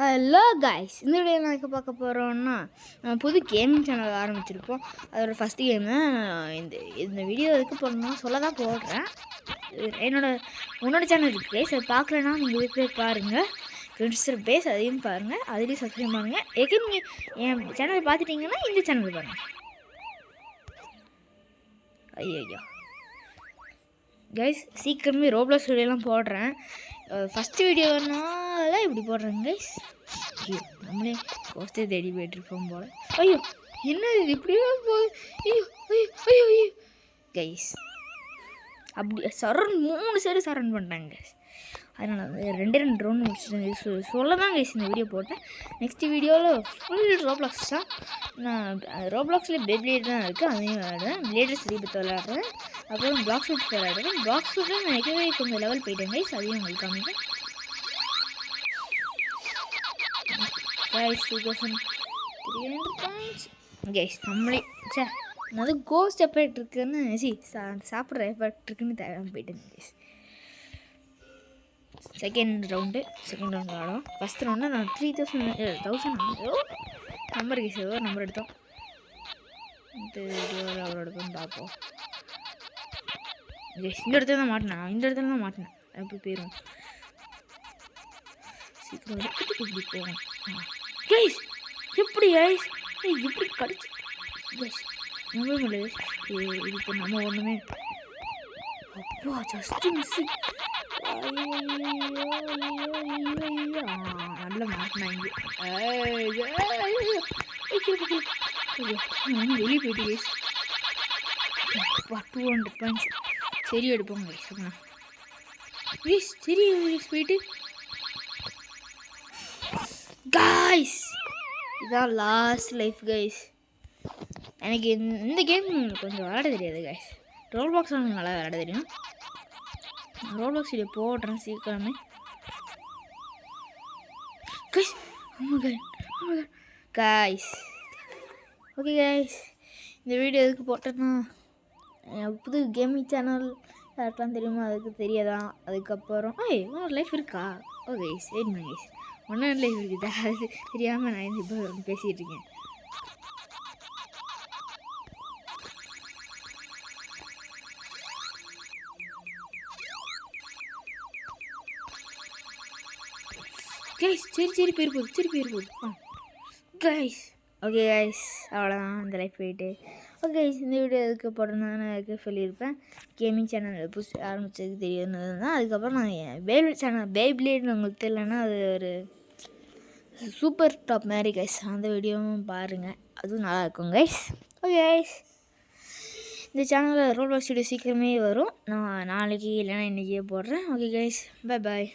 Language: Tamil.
ஹலோ கைஸ், இந்த வீடியோ நான் பார்க்க போகிறோன்னா புது கேமிங் சேனல் ஆரம்பிச்சிருப்போம். அதோட ஃபஸ்ட்டு கேமு இந்த வீடியோ எதுக்கு போடணும்னா சொல்ல தான் போடுறேன். உன்னோட சேனல் இருக்குது கைஸ், அதை பார்க்கலன்னா நீங்கள் போய் பாருங்கள். கிறிஸ்டர் பேஸ் அதையும் பாருங்கள், அதுலேயும் சப்ஸ்கிரைப் பண்ணுங்கள். நீங்கள் என் சேனல் பார்த்துட்டிங்கன்னா இந்த சேனல் பாருங்கள். ஐயோ கைஸ், சீக்கிரமே ரோப்ளாக்ஸ் வீடியோலாம் போடுறேன். ஃபஸ்ட்டு வீடியோனால இப்படி போடுறேங்க கைஸ். ஐயோ, நம்மளே கோஸ்டே தேடி போயிட்டுருப்போம் போல். ஐயோ, என்ன இது இப்படியே போகுது? ஐயோ ஐயோ ஐயோ ஐயோ கைஸ், அப்படி சரண் 3 சைடு சரண் பண்ணிட்டாங்க கைஸ். அதனால் ரெண்டு ரவுண்ட் முடிச்சுட்டு சொல்ல தான் கைஸ் இந்த வீடியோ போட்டேன். நெக்ஸ்ட் வீடியோவில் ஃபுல் ரோப்ளாக்ஸ் தான். நான் ரோப்ளாக்ஸில் பேப்ளேட் தான் இருக்குது, அதையும் விளையாடுறேன். பிளேடர் ஸ்லீபத்தை விளையாடுறேன். அப்புறம் பிளாக் ஷூட் விளையாடுறேன். பிளாக் ஷூட்டில் நான் எக்கவே கொஞ்சம் லெவல் போயிட்டேன் கைஸ், அதையும் உங்களுக்கு காமிக்கிறேன். Guys 2300 points guys. நம்மளே சே அது கோஸ்ட் எஃபெக்ட் இருக்குன்னு சாப்பிட்ற எஃபெக்ட் இருக்குன்னு தேவையான போயிட்டேன் கைஸ். செகண்ட் ரவுண்டு ஆடும். ஃபஸ்ட் ரவுண்டு நான் 3000 நம்பர் கைஸ், ஏதோ நம்பர் எடுத்தோம். இந்த வீடியோவில் அவரோட பண்ணி பார்ப்போம் கைஸ். இந்த இடத்துல தான் மாட்டினேன். எப்படி போயிடும் சீக்கிரம் எடுத்துட்டு இப்படி போவோம் கைஸ். எப்படி கைஸ் இப்படி கடிச்சு கைஸ் நம்ப முடியல கைஸ். இது இப்போ நம்ம ஒன்றுமே அப்பா ஜஸ்ட்டு மிஸ்ஸு. நல்லா மாட்டினாங்க. வெளியே போயிட்டு கைஸ். 200 பாயிண்ட்ஸ் சரி எடுப்போம் கைஸ். அப்படின்னா கைஸ் சரி போயிட்டு கைஸ் இதான் லாஸ்ட் லைஃப் கைஸ். எனக்கு இந்த கேம் கொஞ்சம் விளையாட தெரியாது கைஸ். ரோப்ளாக்ஸ் எனக்கு நல்லா விளையாட தெரியும். ரோப்ளாக்ஸ் வீடியோ போடுறேன் சீக்கிரமே கைஸ். கைஸ் ஓகே கைஸ், இந்த வீடியோ எதுக்கு போட்டேன்னா புது கேமிங் சேனல் யாருக்கெல்லாம் தெரியுமா அதுக்கு தெரியாதா. அதுக்கப்புறம் இன்னொரு லைஃப் இருக்கா? ஓகே சரிண்ணா கைஸ், ஒன்றா லைஃப் இருக்குதா அது தெரியாமல் நான் இப்போ பேசிகிட்டு இருக்கேன். கைஸ் சரி பேர் போகுது கைஸ். ஓகே கைஸ், அவ்வளோதான் இந்த லைஃப் போயிட்டு. ஓகே கைஸ், இந்த வீடியோ எதுக்கு போடணும்னு நான் எதுக்கு சொல்லியிருப்பேன். கேமிங் சேனல் புதுசு ஆரம்பிச்சதுக்கு தெரியுதுன்னு தான். அதுக்கப்புறம் நான் பேப்ளேட்னு உங்களுக்கு தெரியலன்னா அது ஒரு சூப்பர் டாப் மாதிரி கைஸ். அந்த வீடியோவும் பாருங்கள், அதுவும் நல்லாயிருக்கும் கைஸ். ஓகே கைஸ், இந்த சேனலில் ரோப்ளாக்ஸ் வீடியோ சீக்கிரமே வரும். நான் நாளைக்கு இல்லைன்னா இன்றைக்கே போடுறேன். Okay guys, bye bye.